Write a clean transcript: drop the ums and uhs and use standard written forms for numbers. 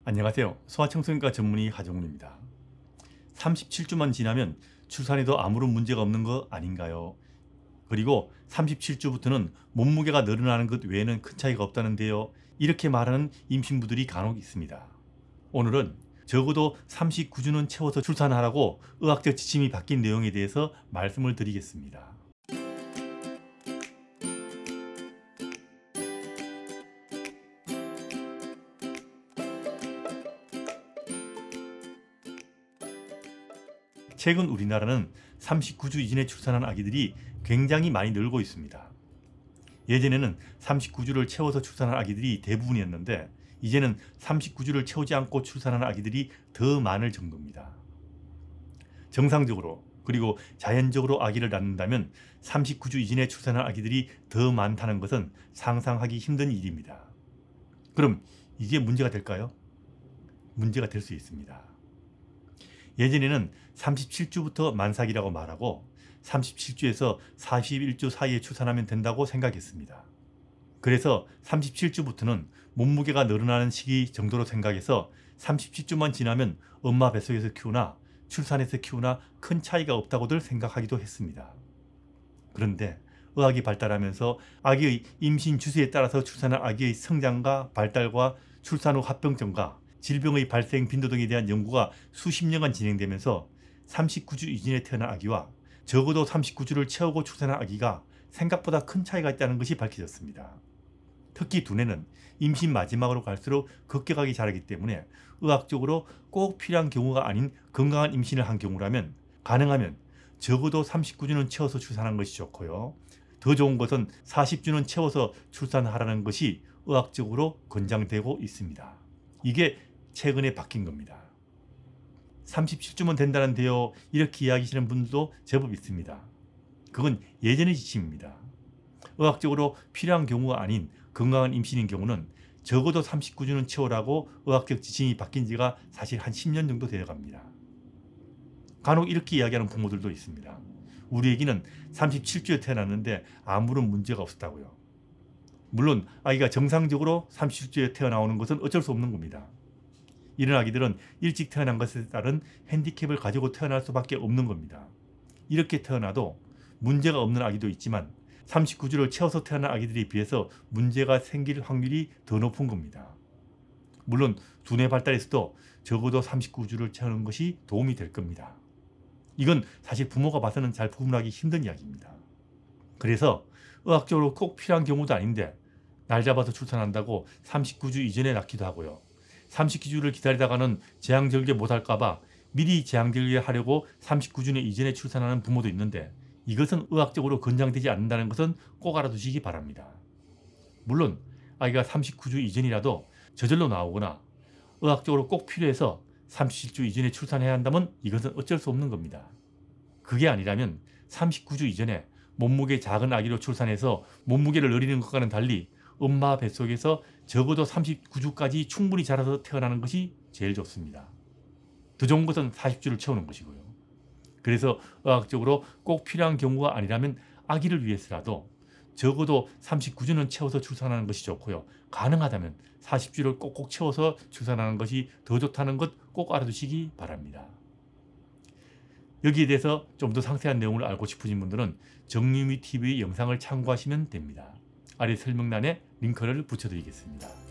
안녕하세요. 소아청소년과 전문의 하정훈입니다. 37주만 지나면 출산에도 아무런 문제가 없는 거 아닌가요? 그리고 37주부터는 몸무게가 늘어나는 것 외에는 큰 차이가 없다는데요. 이렇게 말하는 임신부들이 간혹 있습니다. 오늘은 적어도 39주는 채워서 출산하라고 의학적 지침이 바뀐 내용에 대해서 말씀을 드리겠습니다. 최근 우리나라는 39주 이전에 출산한 아기들이 굉장히 많이 늘고 있습니다. 예전에는 39주를 채워서 출산한 아기들이 대부분이었는데 이제는 39주를 채우지 않고 출산한 아기들이 더 많을 정도입니다. 정상적으로 그리고 자연적으로 아기를 낳는다면 39주 이전에 출산한 아기들이 더 많다는 것은 상상하기 힘든 일입니다. 그럼 이게 문제가 될까요? 문제가 될 수 있습니다. 예전에는 37주부터 만삭이라고 말하고 37주에서 41주 사이에 출산하면 된다고 생각했습니다. 그래서 37주부터는 몸무게가 늘어나는 시기 정도로 생각해서 37주만 지나면 엄마 뱃속에서 키우나 출산해서 키우나 큰 차이가 없다고들 생각하기도 했습니다. 그런데 의학이 발달하면서 아기의 임신 주수에 따라서 출산한 아기의 성장과 발달과 출산 후 합병증과 질병의 발생 빈도 등에 대한 연구가 수십 년간 진행되면서 39주 이전에 태어난 아기와 적어도 39주를 채우고 출산한 아기가 생각보다 큰 차이가 있다는 것이 밝혀졌습니다. 특히 두뇌는 임신 마지막으로 갈수록 급격하게 자라기 때문에 의학적으로 꼭 필요한 경우가 아닌 건강한 임신을 한 경우라면 가능하면 적어도 39주는 채워서 출산하는 것이 좋고요. 더 좋은 것은 40주는 채워서 출산하라는 것이 의학적으로 권장되고 있습니다. 이게 최근에 바뀐 겁니다. 37주면 된다는데요. 이렇게 이야기하시는 분들도 제법 있습니다. 그건 예전의 지침입니다. 의학적으로 필요한 경우가 아닌 건강한 임신인 경우는 적어도 39주는 채우라고 의학적 지침이 바뀐 지가 사실 한 10년 정도 되어갑니다. 간혹 이렇게 이야기하는 부모들도 있습니다. 우리 애기는 37주에 태어났는데 아무런 문제가 없었다고요. 물론 아기가 정상적으로 37주에 태어나오는 것은 어쩔 수 없는 겁니다. 이런 아기들은 일찍 태어난 것에 따른 핸디캡을 가지고 태어날 수밖에 없는 겁니다. 이렇게 태어나도 문제가 없는 아기도 있지만 39주를 채워서 태어난 아기들에 비해서 문제가 생길 확률이 더 높은 겁니다. 물론 두뇌 발달에서도 적어도 39주를 채우는 것이 도움이 될 겁니다. 이건 사실 부모가 봐서는 잘 구분하기 힘든 이야기입니다. 그래서 의학적으로 꼭 필요한 경우도 아닌데 날 잡아서 출산한다고 39주 이전에 낳기도 하고요. 39주를 기다리다가는 제왕절개 못할까봐 미리 제왕절개 하려고 39주 이전에 출산하는 부모도 있는데 이것은 의학적으로 권장되지 않는다는 것은 꼭 알아두시기 바랍니다. 물론 아기가 39주 이전이라도 저절로 나오거나 의학적으로 꼭 필요해서 37주 이전에 출산해야 한다면 이것은 어쩔 수 없는 겁니다. 그게 아니라면 39주 이전에 몸무게 작은 아기로 출산해서 몸무게를 늘리는 것과는 달리 엄마 뱃속에서 적어도 39주까지 충분히 자라서 태어나는 것이 제일 좋습니다. 더 좋은 것은 40주를 채우는 것이고요. 그래서 의학적으로 꼭 필요한 경우가 아니라면 아기를 위해서라도 적어도 39주는 채워서 출산하는 것이 좋고요. 가능하다면 40주를 꼭꼭 채워서 출산하는 것이 더 좋다는 것 꼭 알아두시기 바랍니다. 여기에 대해서 좀 더 상세한 내용을 알고 싶으신 분들은 정유미 TV 영상을 참고하시면 됩니다. 아래 설명란에 링크를 붙여드리겠습니다.